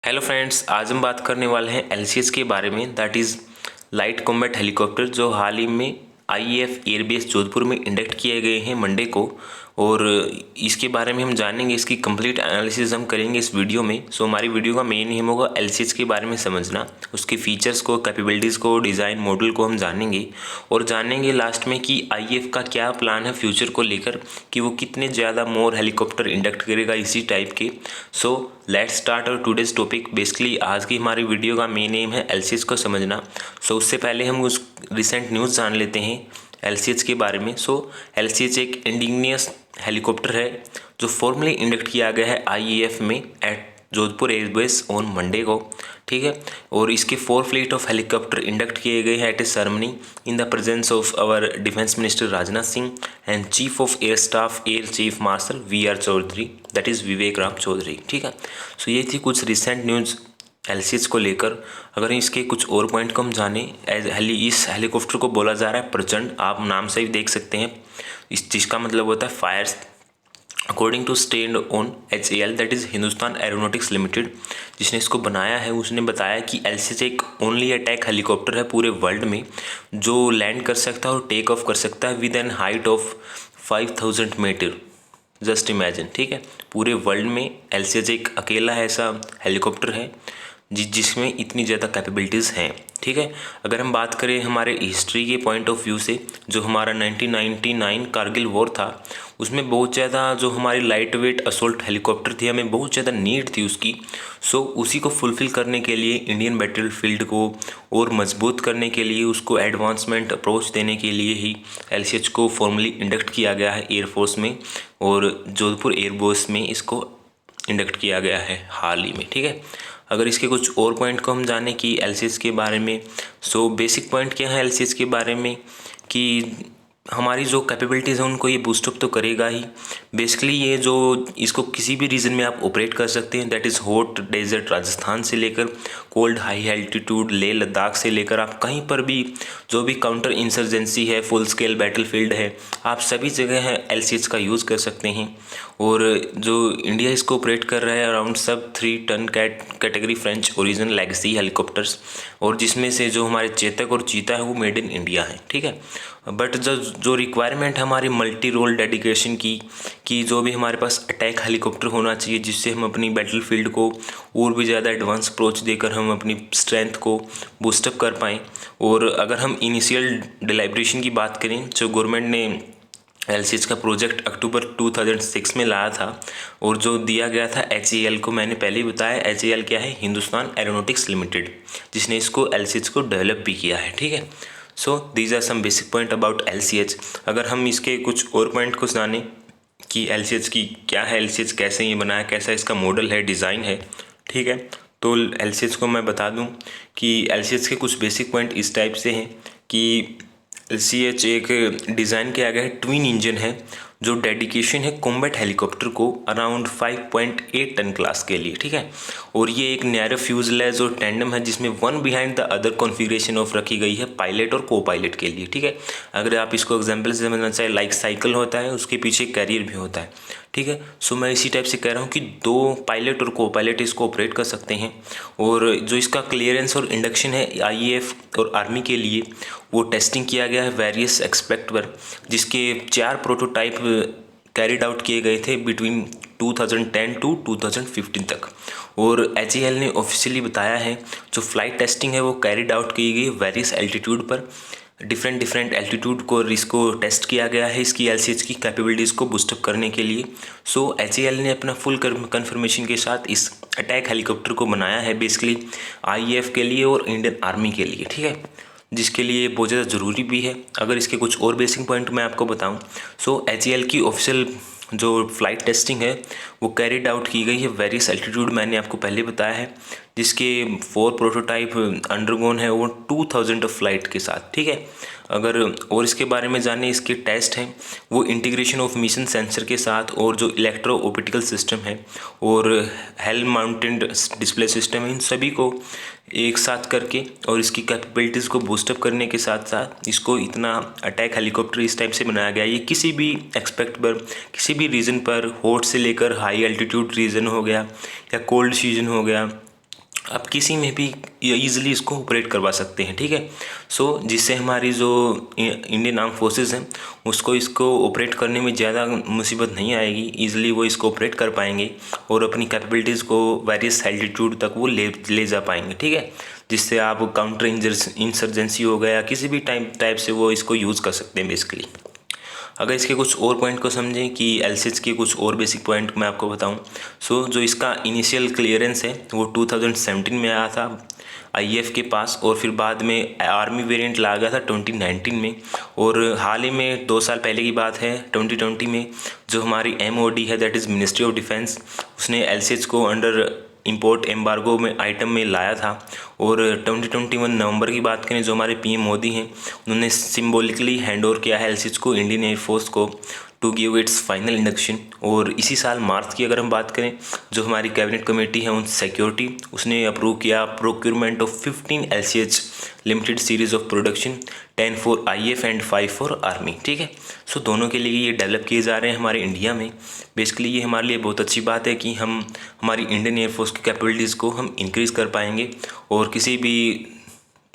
Hello friends, आज हम बात करने वाले हैं एलसीएच के बारे में, that is light combat helicopter, जो हाल ही में आईएएफ एयरबेस जोधपुर में इंडक्ट किए गए हैं मंडे को। और इसके बारे में हम जानेंगे, इसकी कंप्लीट एनालिसिस हम करेंगे इस वीडियो में। सो हमारी वीडियो का मेन एम होगा एलसीएच के बारे में समझना, उसके फीचर्स को, कैपेबिलिटीज़ को, डिज़ाइन मॉडल को हम जानेंगे। और जानेंगे लास्ट में कि आईएएफ का क्या प्लान है फ्यूचर को लेकर, कि वो कितने ज़्यादा मोर हेलीकॉप्टर इंडक्ट करेगा इसी टाइप के। सो लेट्स स्टार्ट और टुडेज टॉपिक। बेसिकली आज की हमारी वीडियो का मेन एम है एलसीएच को समझना। सो उससे पहले हम उस रिसेंट न्यूज़ जान लेते हैं एलसीएच के बारे में। सो एलसीएच एक इंडिजिनियस हेलीकॉप्टर है जो फॉर्मली इंडक्ट किया गया है आईएएफ में at Jodhpur airbase on Monday को, ठीक है। और इसके 4 फ्लीट ऑफ हेलीकॉप्टर इंडक्ट किए गए हैं at a ceremony in the presence of our defence minister Rajnath Singh and chief of air staff air chief marshal VR Chaudhary, that is Vivek Ram Chaudhary, ठीक है। सो ये थी कुछ रिसेंट न्यूज़ एलसीएच को लेकर। अगर इसके कुछ और पॉइंट को हम जाने, इस हेलीकॉप्टर को बोला जा रहा है प्रचंड, आप नाम से ही देख सकते हैं इस चीज़ का मतलब होता है fires. According to stand on HAL, that is Hindustan Aeronautics Limited, जिसने इसको बनाया है, उसने बताया कि एलसीएच एक ओनली अटैक हेलीकॉप्टर है पूरे वर्ल्ड में जो लैंड कर सकता है और टेक ऑफ कर सकता है with an height of 5000 metre. Just imagine, ठीक है। पूरे वर्ल्ड में एलसीएच एक अकेला ऐसा हेलीकॉप्टर है जिसमें इतनी ज़्यादा कैपेबिलिटीज़ हैं, ठीक है। अगर हम बात करें हमारे हिस्ट्री के पॉइंट ऑफ व्यू से, जो हमारा 1999 कारगिल वॉर था, उसमें बहुत ज़्यादा जो हमारी लाइट वेट असोल्ट हेलीकॉप्टर थी, हमें बहुत ज़्यादा नीड थी उसकी। सो उसी को फुलफ़िल करने के लिए, इंडियन बैटल फील्ड को और मजबूत करने के लिए, उसको एडवांसमेंट अप्रोच देने के लिए ही एलसीएच को फॉर्मली इंडक्ट किया गया है एयरफोर्स में, और जोधपुर एयरबेस में इसको इंडक्ट किया गया है हाल ही में, ठीक है। अगर इसके कुछ और पॉइंट को हम जाने कि एलसीएच के बारे में, सो बेसिक पॉइंट क्या है एलसीएच के बारे में कि हमारी जो कैपेबिलिटीज़ हैं उनको ये बूस्टअप तो करेगा ही। बेसिकली ये जो इसको किसी भी रीजन में आप ऑपरेट कर सकते हैं, that is hot desert Rajasthan से लेकर cold high altitude Leh Ladakh से लेकर आप कहीं पर भी जो भी काउंटर इंसर्जेंसी है, फुल स्केल बैटलफील्ड है, आप सभी जगह एलसीएच का यूज़ कर सकते हैं। और जो इंडिया इसको ऑपरेट कर रहा है अराउंड सब 3 ton category French origin legacy helicopters, और जिसमें से जो हमारे चेतक और चीता है वो मेड इन इंडिया है, ठीक है। बट जो रिक्वायरमेंट है हमारी मल्टी रोल डेडिकेशन की, कि जो भी हमारे पास अटैक हेलीकॉप्टर होना चाहिए जिससे हम अपनी बैटलफील्ड को और भी ज़्यादा एडवांस अप्रोच देकर हम अपनी स्ट्रेंथ को बूस्टअप कर पाएँ। और अगर हम इनिशियल डिलाइब्रेशन की बात करें, जो गवर्नमेंट ने एलसीएच का प्रोजेक्ट अक्टूबर 2006 में लाया था, और जो दिया गया था HAL को, मैंने पहले ही बताया HAL क्या है, हिंदुस्तान एरोनॉटिक्स लिमिटेड, जिसने इसको एलसीएच को डेवलप भी किया है, ठीक है। So these are some basic point about LCH. अगर हम इसके कुछ और पॉइंट को जाने कि एलसीएच की क्या है, एलसीएच कैसे ये बना है, कैसा इसका मॉडल है, डिज़ाइन है, ठीक है। तो एलसीएच को मैं बता दूं कि एलसीएच के कुछ बेसिक पॉइंट इस टाइप से हैं कि एलसीएच एक डिज़ाइन किया गया है, ट्विन इंजन है, जो डेडिकेशन है कॉम्बैट हेलीकॉप्टर को अराउंड 5.8 टन क्लास के लिए, ठीक है। और ये एक नैरो फ्यूजलेज और टैंडम है जिसमें one behind the other configuration of रखी गई है पायलट और को पायलट के लिए, ठीक है। अगर आप इसको एग्जाम्पल से समझना चाहे, लाइक साइकिल होता है, उसके पीछे कैरियर भी होता है, ठीक है। सो मैं इसी टाइप से कह रहा हूँ कि 2 पायलट और को पायलट इसको ऑपरेट कर सकते हैं। और जो इसका क्लियरेंस और इंडक्शन है आईएएफ और आर्मी के लिए, वो टेस्टिंग किया गया है वेरियस एक्सपेक्ट पर, जिसके 4 प्रोटोटाइप कैरिड आउट किए गए थे बिटवीन 2010 टू 2015 तक। और HAL ने ऑफिशियली बताया है जो फ्लाइट टेस्टिंग है वो कैरिड आउट की गई वेरियस एल्टीट्यूड पर, डिफरेंट एल्टीट्यूड को इसको टेस्ट किया गया है इसकी एलसीएच की कैपेबिलिटीज़ को बूस्टअप करने के लिए। सो HAL ने अपना फुल कंफर्मेशन के साथ इस अटैक हेलीकॉप्टर को बनाया है बेसिकली आईएएफ के लिए और इंडियन आर्मी के लिए, ठीक है, जिसके लिए बहुत ज़्यादा ज़रूरी भी है। अगर इसके कुछ और बेसिक पॉइंट मैं आपको बताऊं, सो HAL की ऑफिशियल जो फ्लाइट टेस्टिंग है वो कैरिड आउट की गई है वेरियस एल्टीट्यूड, मैंने आपको पहले बताया है, जिसके 4 प्रोटोटाइप अंडरगोन है वो 2000 ऑफ फ्लाइट के साथ, ठीक है। अगर और इसके बारे में जाने, इसके टेस्ट हैं वो इंटीग्रेशन ऑफ मिशन सेंसर के साथ, और जो इलेक्ट्रो ऑप्टिकल सिस्टम है और हेल माउंटेड डिस्प्ले सिस्टम है, इन सभी को एक साथ करके और इसकी कैपेबिलिटीज़ को बूस्टअप करने के साथ साथ इसको इतना अटैक हेलीकॉप्टर इस टाइप से बनाया गया है, ये किसी भी एक्सपेक्ट पर, किसी भी रीजन पर, हॉट से लेकर हाई एल्टीट्यूड रीजन हो गया या कोल्ड सीजन हो गया, आप किसी में भी ईजिली इसको ऑपरेट करवा सकते हैं, ठीक है। सो जिससे हमारी जो इंडियन आर्म फोर्सेस हैं उसको इसको ऑपरेट करने में ज़्यादा मुसीबत नहीं आएगी, ईजिली वो इसको ऑपरेट कर पाएंगे और अपनी कैपेबिलिटीज़ को वेरियस एल्टीट्यूड तक वो ले जा पाएंगे, ठीक है। जिससे आप काउंटर इंसर्जेंसी हो गया, किसी भी टाइप से वो इसको यूज़ कर सकते हैं बेसिकली। अगर इसके कुछ और पॉइंट को समझें कि एलसीएच के कुछ और बेसिक पॉइंट मैं आपको बताऊं, सो जो इसका इनिशियल क्लियरेंस है वो 2017 में आया था आईएएफ के पास, और फिर बाद में आर्मी वेरिएंट ला गया था 2019 में। और हाल ही में 2 साल पहले की बात है 2020 में जो हमारी एमओडी है, that is ministry of defence, उसने एलसीएच को अंडर इंपोर्ट एम्बार्गो में आइटम में लाया था। और 2021 नवंबर की बात करें, जो हमारे पीएम मोदी हैं उन्होंने सिंबॉलिकली हैंड ओवर किया है एलसीएच को इंडियन एयरफोर्स को to give its final induction. और इसी साल मार्च की अगर हम बात करें, जो हमारी कैबिनेट कमेटी है उन सिक्योरिटी, उसने अप्रूव किया procurement of 15 LCH limited series of production, 10 for IAF and 5 for army, ठीक है। सो दोनों के लिए ये डेवलप किए जा रहे हैं हमारे इंडिया में। बेसिकली ये हमारे लिए बहुत अच्छी बात है कि हम हमारी इंडियन एयरफोर्स की कैपेबिलिटीज़ को हम इंक्रीज़ कर पाएंगे और किसी भी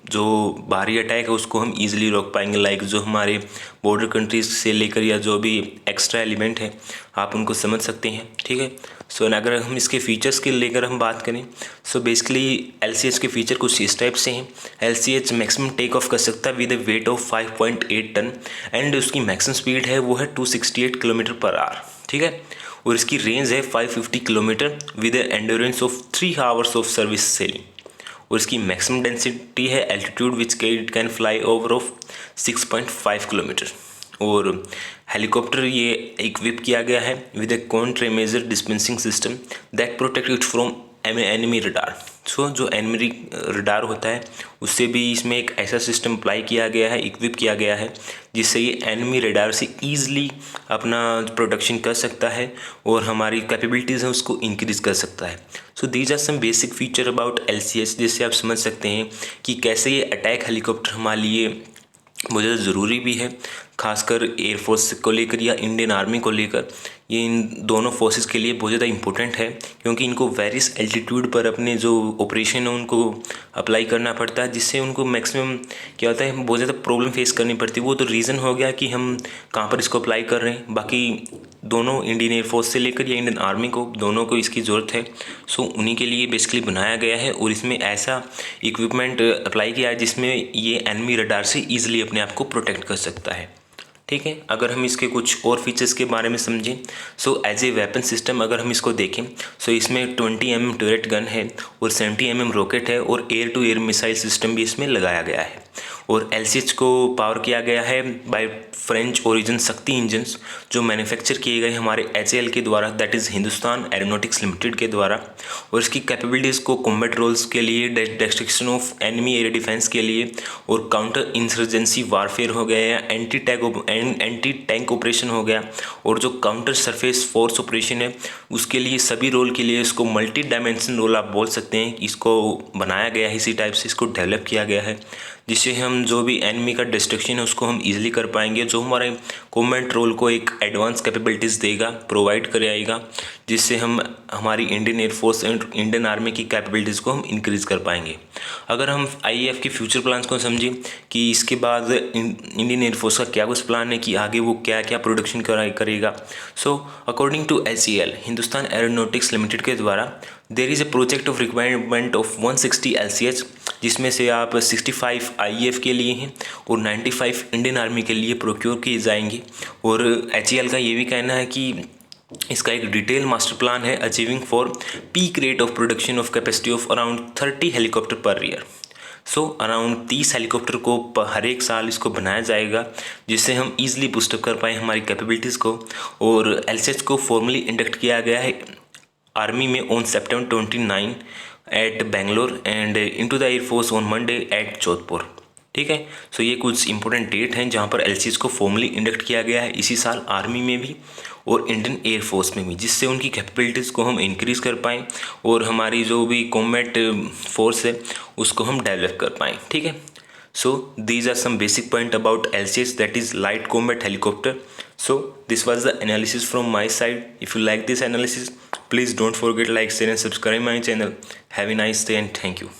जो बाहरी अटैक है उसको हम इजीली रोक पाएंगे। लाइक जो हमारे बॉर्डर कंट्रीज से लेकर या जो भी एक्स्ट्रा एलिमेंट है आप उनको समझ सकते हैं, ठीक है। सो अगर हम इसके फीचर्स के लेकर हम बात करें, सो बेसिकली एलसीएच के फीचर कुछ इस टाइप से हैं। एलसीएच मैक्सिमम टेक ऑफ कर सकता है with a weight of 5.8 ton and उसकी मैक्सिमम स्पीड है वो है 268 किलोमीटर पर आवर, ठीक है। और इसकी रेंज है 550 kilometre with a endurance of 3 hours of service sailing. और इसकी मैक्सिमम डेंसिटी है altitude which it can fly over of 6.5 kilometre. और हेलीकॉप्टर ये इक्विप किया गया है with a countermeasure dispensing system that protect it from enemy radar. So जो enemy radar होता है उससे भी इसमें एक ऐसा सिस्टम अप्लाई किया गया है, इक्विप किया गया है, जिससे ये एनिमी रडार से ईजिली अपना प्रोटेक्शन कर सकता है और हमारी कैपेबिलिटीज़ हैं उसको इंक्रीज़ कर सकता है। So these are some basic feature about LCH, जिससे आप समझ सकते हैं कि कैसे ये अटैक हेलीकॉप्टर हमारे लिए बहुत ज़्यादा ज़रूरी भी है, खासकर एयरफोर्स को लेकर या इंडियन आर्मी को लेकर। ये इन दोनों फोर्सेस के लिए बहुत ज़्यादा इंपॉर्टेंट है, क्योंकि इनको वेरियस एल्टीट्यूड पर अपने जो ऑपरेशन है उनको अप्लाई करना पड़ता है, जिससे उनको मैक्सिमम क्या होता है बहुत ज़्यादा प्रॉब्लम फेस करनी पड़ती है। वो तो रीज़न हो गया कि हम कहाँ पर इसको अप्लाई कर रहे हैं। बाकी दोनों इंडियन एयरफोर्स से लेकर या इंडियन आर्मी को, दोनों को इसकी ज़रूरत है। सो उन्हीं के लिए बेसिकली बनाया गया है और इसमें ऐसा इक्विपमेंट अप्लाई किया है जिसमें ये एनिमी रडार से ईजिली अपने आप को प्रोटेक्ट कर सकता है, ठीक है। अगर हम इसके कुछ और फीचर्स के बारे में समझें, so as a weapon system अगर हम इसको देखें, सो इसमें 20 mm टर्रेट गन है और 70 mm रॉकेट है और air to air missile system भी इसमें लगाया गया है। और एलसीएच को पावर किया गया है बाय फ्रेंच ओरिजिन शक्ति इंजन्स, जो मैन्युफैक्चर किए गए हमारे एचएएल के द्वारा, that is Hindustan Aeronautics Limited के द्वारा। और इसकी कैपेबिलिटीज़ को कॉम्बैट रोल्स के लिए, destruction of enemy air defence के लिए और काउंटर इंसर्जेंसी वारफेयर हो गया या एंटी टैंक ऑपरेशन हो गया और जो काउंटर सरफेस फोर्स ऑपरेशन है उसके लिए, सभी रोल के लिए इसको मल्टी डायमेंशन रोल आप बोल सकते हैं। इसको बनाया गया है इसी टाइप से, इसको डेवलप किया गया है, जिससे हम जो भी एनिमी का डिस्ट्रक्शन है उसको हम इजीली कर पाएंगे, जो हमारे कॉम्बैट रोल को एक एडवांस कैपेबिलिटीज़ देगा, प्रोवाइड कराएगा, जिससे हम हमारी Indian air force and Indian army की कैपेबिलिटीज़ को हम इंक्रीज़ कर पाएंगे। अगर हम आईएएफ के फ्यूचर प्लान्स को समझें कि इसके बाद इंडियन एयरफोर्स का क्या कुछ प्लान है कि आगे वो क्या क्या प्रोडक्शन करेगा। So according to HAL, Hindustan Aeronautics Limited के द्वारा, there is a project of requirement of 160 LCH, जिसमें से आप 65 आईएएफ के लिए हैं और 95 इंडियन आर्मी के लिए प्रोक्योर किए जाएंगे। और एचएएल का ये भी कहना है कि इसका एक डिटेल मास्टर प्लान है achieving for peak rate of production of capacity of around 30 helicopter per year. So around 30 helicopter को हर एक साल इसको बनाया जाएगा, जिससे हम ईजिली बूस्टअप कर पाएँ हमारी कैपेबिलिटीज़ को। और एलसीएच को फॉर्मली इंडक्ट किया गया है आर्मी में on September 29 at Bangalore and into the air force on Monday at Jodhpur, ठीक है। सो ये कुछ इंपॉर्टेंट डेट हैं जहाँ पर एलसीएच को फॉर्मली इंडक्ट किया गया है इसी साल आर्मी में भी और इंडियन एयरफोर्स में भी, जिससे उनकी कैपेबिलिटीज़ को हम इंक्रीज़ कर पाएँ और हमारी जो भी कॉम्बैट फोर्स है उसको हम डेवलप कर पाएँ, ठीक है। So these are some basic point about LCH, that is light combat helicopter. So this was the analysis from my side. If you like this analysis, Please don't forget like, share and subscribe my channel. Have a nice day and thank you.